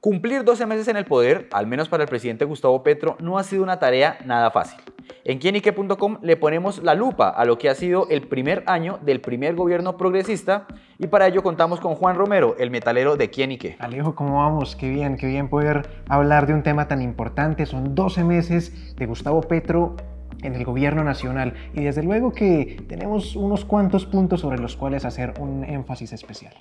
Cumplir 12 meses en el poder, al menos para el presidente Gustavo Petro, no ha sido una tarea nada fácil. En quienique.com le ponemos la lupa a lo que ha sido el primer año del primer gobierno progresista y para ello contamos con Juan Romero, el metalero de Quienique. Alejo, ¿cómo vamos? Qué bien poder hablar de un tema tan importante. Son 12 meses de Gustavo Petro en el gobierno nacional y desde luego que tenemos unos cuantos puntos sobre los cuales hacer un énfasis especial.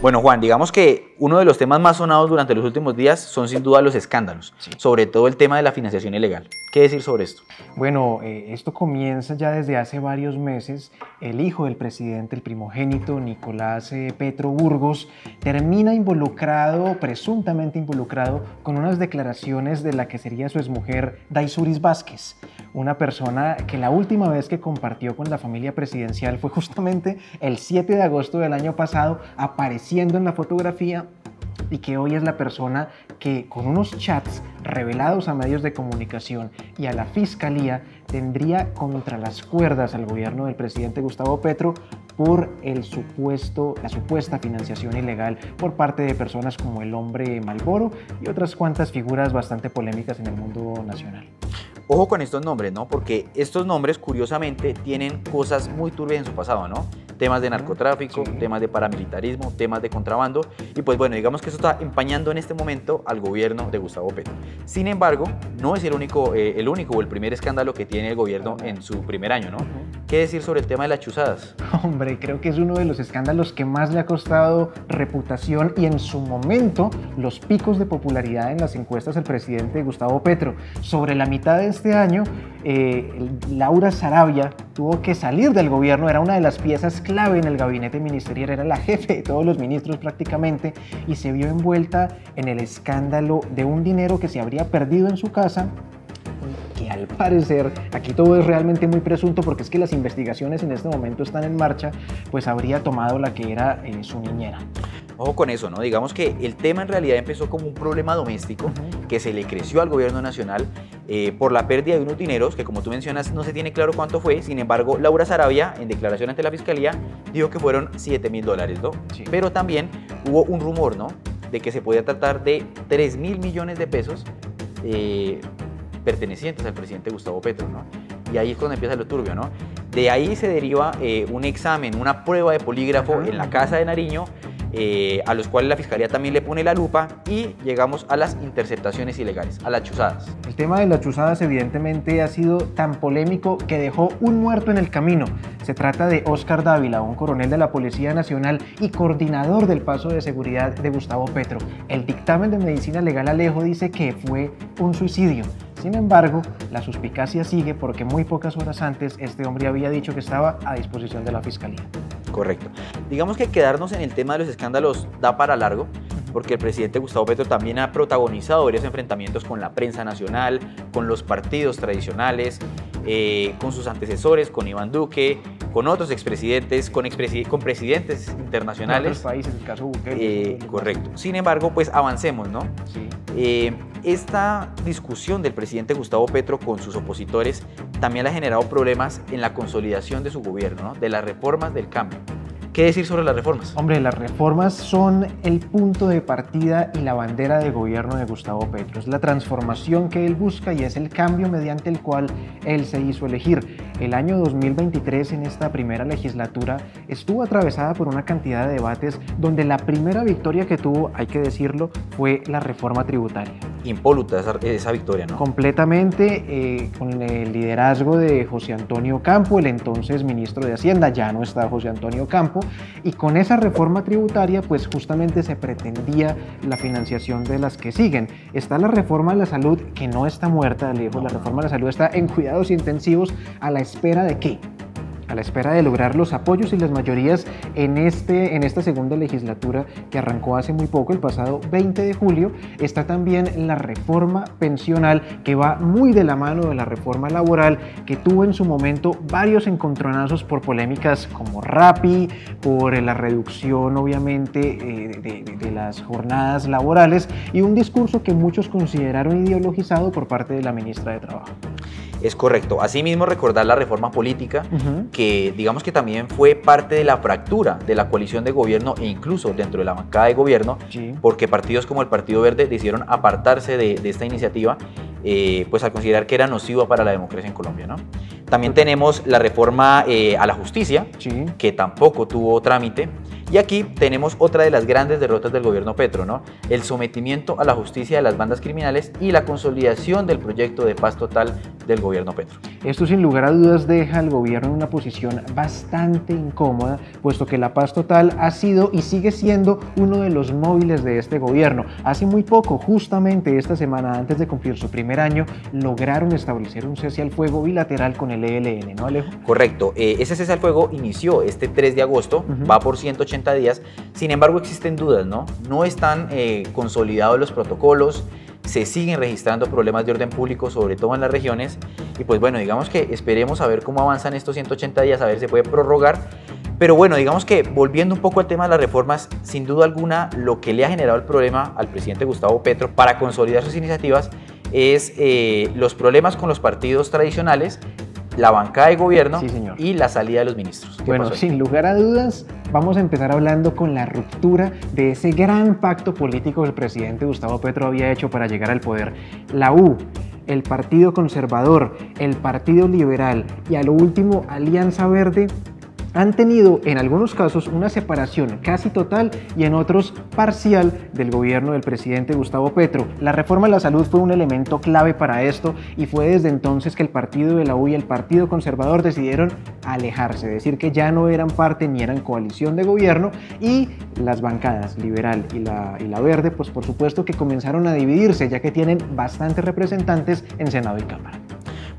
Bueno, Juan, digamos que uno de los temas más sonados durante los últimos días son sin duda los escándalos, Sí. sobre todo el tema de la financiación ilegal. ¿Qué decir sobre esto? Bueno, esto comienza ya desde hace varios meses. El hijo del presidente, el primogénito Nicolás Petro Burgos, termina involucrado, presuntamente involucrado, con unas declaraciones de la que sería su exmujer Daysuris Vázquez, una persona que la última vez que compartió con la familia presidencial fue justamente el 7 de agosto del año pasado, apareciendo en la fotografía, y que hoy es la persona que con unos chats revelados a medios de comunicación y a la fiscalía tendría contra las cuerdas al gobierno del presidente Gustavo Petro por la supuesta financiación ilegal por parte de personas como el hombre Malboro y otras cuantas figuras bastante polémicas en el mundo nacional. Ojo con estos nombres, ¿no? Porque estos nombres, curiosamente, tienen cosas muy turbias en su pasado, ¿no? Temas de narcotráfico, Sí. temas de paramilitarismo, temas de contrabando. Y pues bueno, digamos que eso está empañando en este momento al gobierno de Gustavo Petro. Sin embargo, no es el único o el primer escándalo que tiene el gobierno en su primer año, ¿no? ¿Qué decir sobre el tema de las chuzadas? Hombre, creo que es uno de los escándalos que más le ha costado reputación y en su momento los picos de popularidad en las encuestas del presidente Gustavo Petro. Sobre la mitad de este año, Laura Sarabia tuvo que salir del gobierno, era una de las piezas clave en el gabinete ministerial, era la jefe de todos los ministros prácticamente, y se vio envuelta en el escándalo de un dinero que se habría perdido en su casa, que al parecer, aquí todo es realmente muy presunto porque es que las investigaciones en este momento están en marcha, pues habría tomado la que era su niñera. Ojo con eso, ¿no? Digamos que el tema en realidad empezó como un problema doméstico que se le creció al gobierno nacional por la pérdida de unos dineros que, como tú mencionas, no se tiene claro cuánto fue. Sin embargo, Laura Sarabia, en declaración ante la fiscalía, dijo que fueron $7.000, ¿no? Sí. Pero también hubo un rumor, ¿no? De que se podía tratar de 3.000 millones de pesos pertenecientes al presidente Gustavo Petro, ¿no? Y ahí es cuando empieza lo turbio, ¿no? De ahí se deriva un examen, una prueba de polígrafo en la casa de Nariño, a los cuales la fiscalía también le pone la lupa y llegamos a las interceptaciones ilegales, a las chuzadas. El tema de las chuzadas evidentemente ha sido tan polémico que dejó un muerto en el camino. Se trata de Óscar Dávila, un coronel de la Policía Nacional y coordinador del paso de seguridad de Gustavo Petro. El dictamen de medicina legal Alejo dice que fue un suicidio. Sin embargo, la suspicacia sigue porque muy pocas horas antes este hombre había dicho que estaba a disposición de la fiscalía. Correcto. Digamos que quedarnos en el tema de los escándalos da para largo, porque el presidente Gustavo Petro también ha protagonizado varios enfrentamientos con la prensa nacional, con los partidos tradicionales, con sus antecesores, con Iván Duque, con otros expresidentes, con presidentes internacionales. En otros países, el caso Bukele. Correcto. Sin embargo, pues avancemos, ¿no? Sí. Esta discusión del presidente Gustavo Petro con sus opositores también le ha generado problemas en la consolidación de su gobierno, ¿no? De las reformas del cambio. ¿Qué decir sobre las reformas? Hombre, las reformas son el punto de partida y la bandera de gobierno de Gustavo Petro. Es la transformación que él busca y es el cambio mediante el cual él se hizo elegir. El año 2023, en esta primera legislatura, estuvo atravesada por una cantidad de debates donde la primera victoria que tuvo, hay que decirlo, fue la reforma tributaria. Impoluta esa victoria, ¿no? Completamente con el liderazgo de José Antonio Campo, el entonces ministro de Hacienda. Ya no está José Antonio Campo, y con esa reforma tributaria pues justamente se pretendía la financiación de las que siguen. Está la reforma de la salud, que no está muerta, Alejo. La reforma de la salud está en cuidados intensivos. ¿A la espera de qué? A la espera de lograr los apoyos y las mayorías en esta segunda legislatura que arrancó hace muy poco, el pasado 20 de julio, está también la reforma pensional, que va muy de la mano de la reforma laboral, que tuvo en su momento varios encontronazos por polémicas como Rappi, por la reducción obviamente de las jornadas laborales y un discurso que muchos consideraron ideologizado por parte de la ministra de Trabajo. Es correcto. Asimismo, recordar la reforma política, que digamos que también fue parte de la fractura de la coalición de gobierno e incluso dentro de la bancada de gobierno, porque partidos como el Partido Verde decidieron apartarse de esta iniciativa, pues al considerar que era nociva para la democracia en Colombia, ¿no? También tenemos la reforma a la justicia, que tampoco tuvo trámite. Y aquí tenemos otra de las grandes derrotas del gobierno Petro, ¿no? El sometimiento a la justicia de las bandas criminales y la consolidación del proyecto de paz total del gobierno Petro. Esto sin lugar a dudas deja al gobierno en una posición bastante incómoda, puesto que la paz total ha sido y sigue siendo uno de los móviles de este gobierno. Hace muy poco, justamente esta semana antes de cumplir su primer año, lograron establecer un cese al fuego bilateral con el ELN, ¿no, Alejo? Correcto. Ese cese al fuego inició este 3 de agosto, va por 180 días. Sin embargo, existen dudas, ¿no? No están consolidados los protocolos, se siguen registrando problemas de orden público, sobre todo en las regiones, y pues bueno, digamos que esperemos a ver cómo avanzan estos 180 días, a ver si se puede prorrogar. Pero bueno, digamos que volviendo un poco al tema de las reformas, sin duda alguna lo que le ha generado el problema al presidente Gustavo Petro para consolidar sus iniciativas es los problemas con los partidos tradicionales, la bancada de gobierno y la salida de los ministros. Bueno, sin lugar a dudas, vamos a empezar hablando con la ruptura de ese gran pacto político que el presidente Gustavo Petro había hecho para llegar al poder. La U, el Partido Conservador, el Partido Liberal y a lo último Alianza Verde han tenido en algunos casos una separación casi total y en otros parcial del gobierno del presidente Gustavo Petro. La reforma de la salud fue un elemento clave para esto y fue desde entonces que el partido de la U y el Partido Conservador decidieron alejarse, decir que ya no eran parte ni eran coalición de gobierno, y las bancadas liberal y la verde pues por supuesto que comenzaron a dividirse, ya que tienen bastantes representantes en Senado y Cámara.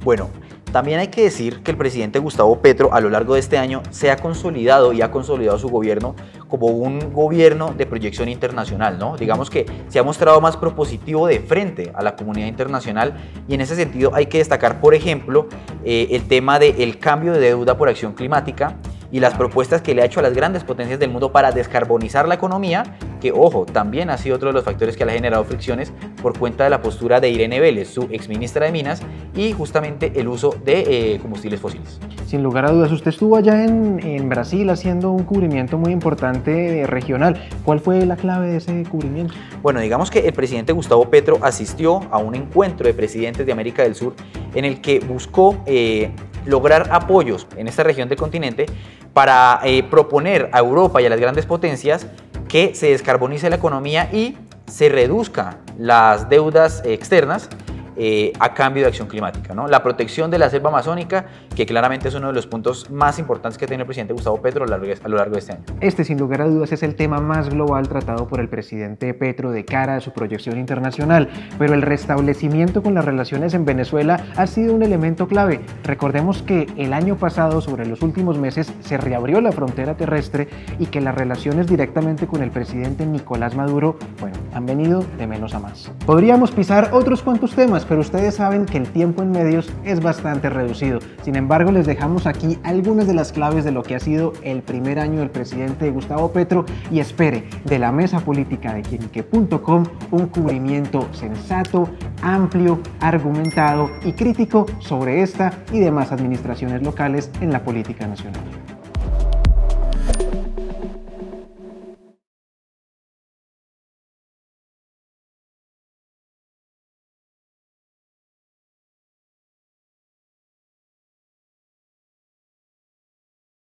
Bueno, también hay que decir que el presidente Gustavo Petro a lo largo de este año se ha consolidado y ha consolidado su gobierno como un gobierno de proyección internacional, ¿no? Digamos que se ha mostrado más propositivo de frente a la comunidad internacional, y en ese sentido hay que destacar, por ejemplo, el tema del cambio de deuda por acción climática y las propuestas que le ha hecho a las grandes potencias del mundo para descarbonizar la economía, que, ojo, también ha sido otro de los factores que le ha generado fricciones por cuenta de la postura de Irene Vélez, su exministra de Minas, y justamente el uso de combustibles fósiles. Sin lugar a dudas, usted estuvo allá en Brasil haciendo un cubrimiento muy importante regional. ¿Cuál fue la clave de ese cubrimiento? Bueno, digamos que el presidente Gustavo Petro asistió a un encuentro de presidentes de América del Sur en el que buscó lograr apoyos en esta región del continente para proponer a Europa y a las grandes potencias que se descarbonice la economía y se reduzca las deudas externas a cambio de acción climática, ¿no? La protección de la selva amazónica, que claramente es uno de los puntos más importantes que tiene el presidente Gustavo Petro a lo largo de este año. Este, sin lugar a dudas, es el tema más global tratado por el presidente Petro de cara a su proyección internacional, pero el restablecimiento con las relaciones en Venezuela ha sido un elemento clave. Recordemos que el año pasado, sobre los últimos meses, se reabrió la frontera terrestre y que las relaciones directamente con el presidente Nicolás Maduro, bueno, han venido de menos a más. Podríamos pisar otros cuantos temas, pero ustedes saben que el tiempo en medios es bastante reducido. Sin embargo, les dejamos aquí algunas de las claves de lo que ha sido el primer año del presidente Gustavo Petro, y espere de la mesa política de Quinique.com un cubrimiento sensato, amplio, argumentado y crítico sobre esta y demás administraciones locales en la política nacional.